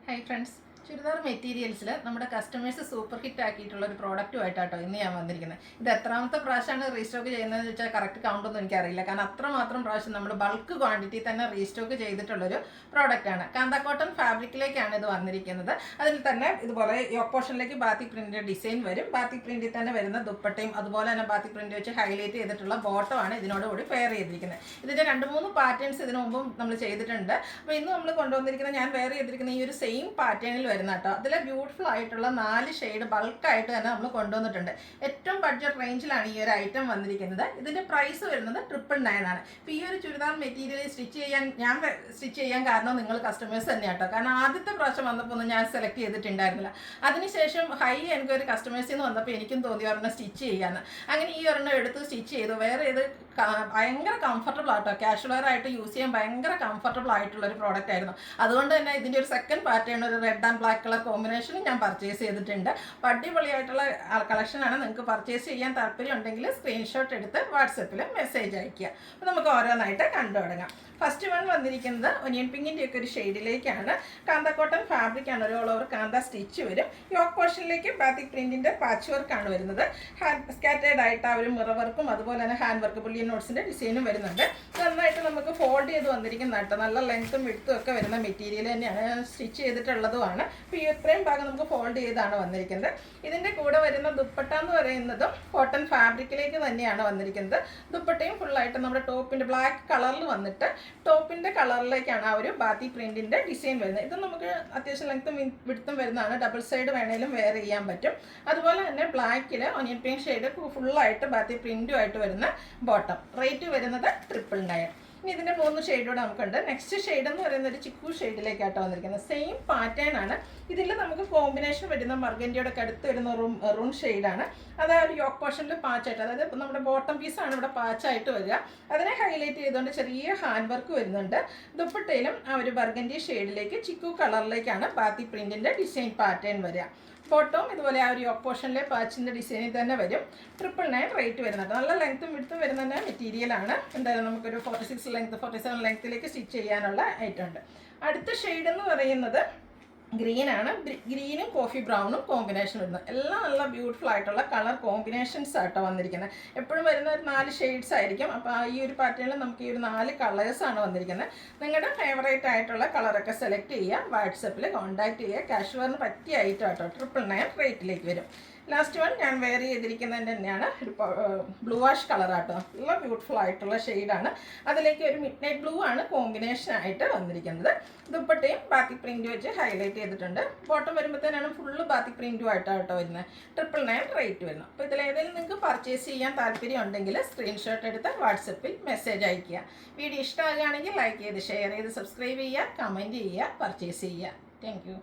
Hi friends. Churidar മെറ്റീരിയൽസിൽ നമ്മുടെ customers super hit ആക്കിയിട്ടുള്ള ഒരു പ്രോഡക്റ്റുമായിട്ടാട്ടോ ഇന്ന് ഞാൻ വന്നിരിക്കുന്നത്. ഇത് എത്രാമത്തെ പ്രാവശ്യമാണ് റീസ്റ്റോക്ക് ചെയ്യുന്നതെന്ന് വെച്ചാൽ കറക്റ്റ് കൗണ്ടൊന്നും എനിക്കറിയില്ല. കാരണം അത്രമാത്രം പ്രാവശ്യം നമ്മൾ ബൾക്ക് ക്വാണ്ടിറ്റി തന്നെ റീസ്റ്റോക്ക് ചെയ്തിട്ടുള്ളൊരു പ്രോഡക്റ്റാണ്. കാന്ത കോട്ടൺ ഫാബ്രിക്കിലേക്കാണ് ഇത് വന്നിരിക്കുന്നത്. അതിൽ തന്നെ ഇതുപോലെ യോക്ക് പോർഷനിലേക്ക് ബാത്തിക് പ്രിന്റിൻ്റെ ഡിസൈൻ വരും. ബാത്തിക് പ്രിന്റിൽ തന്നെ വരുന്ന ദുപ്പട്ടയും അതുപോലെ തന്നെ ബാത്തിക് പ്രിന്റ് വെച്ച് ഹൈലൈറ്റ് ചെയ്തിട്ടുള്ള ബോട്ടമാണ് ഇതിനോടുകൂടി പെയർ ചെയ്തിരിക്കുന്നത്. ഇതിൻ്റെ 2-3 പാറ്റേൺസ് ഇതിനു മുമ്പും നമ്മൾ ചെയ്തിട്ടുണ്ട്. അപ്പോൾ ഇന്ന് നമ്മൾ കൊണ്ടുവന്നിരിക്കുന്ന ഞാൻ വെയർ ചെയ്തിരിക്കുന്ന ഈ ഒരു സെയിം പാറ്റേണിൽ വരുന്ന കേട്ടോ. അതിൽ ബ്യൂട്ടിഫുൾ ആയിട്ടുള്ള 4 ഷെയ്ഡ് ബൾക്കായിട്ട് തന്നെ നമ്മൾ കൊണ്ടുവന്നിട്ടുണ്ട്. ഏറ്റവും ബഡ്ജറ്റ് റേഞ്ചിലാണ് ഈ ഒരു ഐറ്റം വന്നിരിക്കുന്നത്. ഇതിൻ്റെ പ്രൈസ് വരുന്നത് 999 ആണ്. ഇപ്പോൾ ഈ ഒരു ചുരിദാർ മെറ്റീരിയൽ ഞാൻ സ്റ്റിച്ച് ചെയ്യാൻ കാരണം നിങ്ങൾ കസ്റ്റമേഴ്സ് തന്നെയാണ് കേട്ടോ. കാരണം ആദ്യത്തെ പ്രാവശ്യം വന്നപ്പോൾ ഒന്നും ഞാൻ സെലക്ട് ചെയ്തിട്ടുണ്ടായിരുന്നില്ല. അതിനുശേഷം ഹൈലി എനിക്കൊരു കസ്റ്റമേഴ്സിൽ നിന്ന് വന്നപ്പോൾ എനിക്കും തോന്നി ഒരെണ്ണം സ്റ്റിച്ച് ചെയ്യാമെന്ന്. അങ്ങനെ ഈ ഒരെണ്ണം എടുത്ത് സ്റ്റിച്ച് ചെയ്തു. വേറെ ഇത് ഭയങ്കര കംഫർട്ടബിൾ ആട്ടോ. കാഷ്വൽ വെയർ ആയിട്ട് യൂസ് ചെയ്യാൻ ഭയങ്കര കംഫർട്ടബിൾ ആയിട്ടുള്ളൊരു പ്രോഡക്റ്റ് ആയിരുന്നു. അതുകൊണ്ട് തന്നെ ഇതിൻ്റെ ഒരു സെക്കൻഡ് പാറ്റേൺ ഒരു റെഡ് ആൻഡ് ബ്ലാക്ക് കളർ കോമ്പിനേഷനും ഞാൻ പർച്ചേസ് ചെയ്തിട്ടുണ്ട്. അടിപൊളിയായിട്ടുള്ള കളക്ഷനാണ്. നിങ്ങൾക്ക് പർച്ചേസ് ചെയ്യാൻ താല്പര്യം ഉണ്ടെങ്കിൽ സ്ക്രീൻഷോട്ട് എടുത്ത് വാട്സപ്പിൽ മെസ്സേജ് അയയ്ക്കുക. അപ്പോൾ നമുക്ക് ഓരോന്നായിട്ട് കണ്ടു തുടങ്ങാം. ഫസ്റ്റ് വൺ വന്നിരിക്കുന്നത് ഒനിയൻ പിങ്കിൻ്റെ ഒക്കെ ഒരു ഷെയ്ഡിലേക്കാണ്. കാന്ത കോട്ടൺ ഫാബ്രിക്കാണ്. ഒരു ഓൾ ഓവർ കാന്ത സ്റ്റിച്ച് വരും. യോക്ക് പോർഷനിലേക്ക് ബാത്തിക് പ്രിന്റിൻ്റെ പാച്ച് വർക്കാണ് വരുന്നത്. സ്കാറ്റേഡ് ആയിട്ട് ആ ഒരു മിറർ വർക്കും അതുപോലെ തന്നെ ഹാൻഡ് വർക്ക് ബുള്ളിയൻ നോട്ട്സിൻ്റെ ഡിസൈനും വരുന്നുണ്ട്. നന്നായിട്ട് നമുക്ക് ഫോൾഡ് ചെയ്ത് വന്നിരിക്കുന്ന കേട്ടോ. നല്ല ലെങ്ത്തും വിഡ്ത്തും ഒക്കെ വരുന്ന മെറ്റീരിയൽ തന്നെയാണ് സ്റ്റിച്ച് ചെയ്തിട്ടുള്ളതുമാണ്. അപ്പോൾ ഈ ഇത്രയും ഭാഗം നമുക്ക് ഫോൾഡ് ചെയ്താണ് വന്നിരിക്കുന്നത്. ഇതിൻ്റെ കൂടെ വരുന്ന ദുപ്പട്ട എന്ന് പറയുന്നതും കോട്ടൺ ഫാബ്രിക്കിലേക്ക് തന്നെയാണ് വന്നിരിക്കുന്നത്. ദുപ്പട്ടയും ഫുള്ളായിട്ട് നമ്മുടെ ടോപ്പിൻ്റെ ബ്ലാക്ക് കളറിൽ വന്നിട്ട് ടോപ്പിൻ്റെ കളറിലേക്കാണ് ആ ഒരു ബാത്തി പ്രിന്റിൻ്റെ ഡിസൈൻ വരുന്നത്. ഇത് നമുക്ക് അത്യാവശ്യം ലെങ്ത്തും വിഡ്ത്തും വരുന്നതാണ്. ഡബിൾ സൈഡ് വേണേലും വെയർ ചെയ്യാൻ പറ്റും. അതുപോലെ തന്നെ ബ്ലാക്കിൽ ഒനിയൻ പിങ്ക് ഷെയ്ഡ് ഫുള്ളായിട്ട് ബാത്തി പ്രിന്റുമായിട്ട് വരുന്ന ബോട്ടം. റേറ്റ് വരുന്നത് 999. ഇനി ഇതിൻ്റെ 3 ഷെയ്ഡൂടെ നമുക്കുണ്ട്. നെക്സ്റ്റ് ഷെയ്ഡ് എന്ന് പറയുന്നത് ഒരു ചിക്കു ഷെയ്ഡിലേക്കാട്ടോ വന്നിരിക്കുന്നത്. സെയിം പാറ്റേൺ ആണ്. ഇതിൽ നമുക്ക് കോമ്പിനേഷൻ വരുന്ന മർഗൻറ്റിയോടെ അടുത്ത് വരുന്ന റൂൺ ഷെയ്ഡാണ്. അത് ആ ഒരു യോക്ക് പോർഷനിൽ പാച്ചായിട്ട്, അതായത് ഇപ്പം നമ്മുടെ ബോട്ടം പീസാണ് ഇവിടെ പാച്ചായിട്ട് വരിക. അതിനെ ഹൈലൈറ്റ് ചെയ്തുകൊണ്ട് ചെറിയ ഹാൻഡ് വർക്ക് വരുന്നുണ്ട്. ദുപ്പട്ടയിലും ആ ഒരു ബർഗൻറ്റി ഷെയ്ഡിലേക്ക് ചിക്കു കളറിലേക്കാണ് ബാത്തി പ്രിന്റിൻ്റെ ഡിസൈൻ പാറ്റേൺ വരിക. ബോട്ടവും ഇതുപോലെ ആ ഒരു യോക്ക് പോർഷനിലെ പാച്ചിൻ്റെ ഡിസൈനിൽ തന്നെ വരും. 999 റേറ്റ് വരുന്നുണ്ട്. നല്ല ലെങ്ത്തും വിഡ്ത്തും വരുന്ന മെറ്റീരിയലാണ്. എന്തായാലും നമുക്കൊരു 46 ലെങ്ത്ത് 47 ലെങ്ത്തിലേക്ക് സ്റ്റിച്ച് ചെയ്യാനുള്ള ഐറ്റം ഉണ്ട്. അടുത്ത ഷെയ്ഡ് എന്ന് പറയുന്നത് ഗ്രീനാണ്. ഗ്രീനും കോഫി ബ്രൗണും കോമ്പിനേഷൻ വരുന്നത്. എല്ലാം നല്ല ബ്യൂട്ടിഫുൾ ആയിട്ടുള്ള കളർ കോമ്പിനേഷൻസ് ആട്ടോ വന്നിരിക്കുന്നത്. എപ്പോഴും വരുന്ന ഒരു 4 ഷെയ്ഡ്സ് ആയിരിക്കും. അപ്പോൾ ഈ ഒരു പാറ്റേണിൽ നമുക്ക് ഈ ഒരു 4 കളേഴ്സാണ് വന്നിരിക്കുന്നത്. നിങ്ങളുടെ ഫേവറേറ്റ് ആയിട്ടുള്ള കളറൊക്കെ സെലക്ട് ചെയ്യുക. വാട്സപ്പിൽ കോൺടാക്ട് ചെയ്യുക. കാഷ് വെയറിന് പറ്റിയ ഐറ്റം ആട്ടോ. 999 റേറ്റിലേക്ക് വരും. ലാസ്റ്റ് വൺ ഞാൻ വെയർ ചെയ്തിരിക്കുന്നത് തന്നെയാണ് ഒരു ബ്ലൂ വാഷ് കളറാട്ടോ. നല്ല ബ്യൂട്ടിഫുൾ ആയിട്ടുള്ള ഷെയ്ഡാണ്. അതിലേക്ക് ഒരു മിഡ് നൈറ്റ് ബ്ലൂ ആണ് കോമ്പിനേഷൻ ആയിട്ട് വന്നിരിക്കുന്നത്. ദുപ്പട്ടയും ബാത്തിക് പ്രിൻറ്റും വെച്ച് ഹൈലൈറ്റ് ചെയ്തിട്ടുണ്ട്. ബോട്ടം വരുമ്പോഴത്തേനാണ് ഫുള്ള് ബാത്തിക് പ്രിൻറ്റും ആയിട്ടാട്ടോ വരുന്നത്. 999 റേറ്റ് വരുന്നു. അപ്പോൾ ഇതിലേതെങ്കിലും നിങ്ങൾക്ക് പർച്ചേസ് ചെയ്യാൻ താല്പര്യം ഉണ്ടെങ്കിൽ സ്ക്രീൻഷോട്ട് എടുത്ത് വാട്സപ്പിൽ മെസ്സേജ് അയയ്ക്കുക. വീഡിയോ ഇഷ്ടമാകുകയാണെങ്കിൽ ലൈക്ക് ചെയ്ത് ഷെയർ ചെയ്ത് സബ്സ്ക്രൈബ് ചെയ്യുക, കമൻറ്റ് ചെയ്യുക, പർച്ചേസ് ചെയ്യുക. Thank you.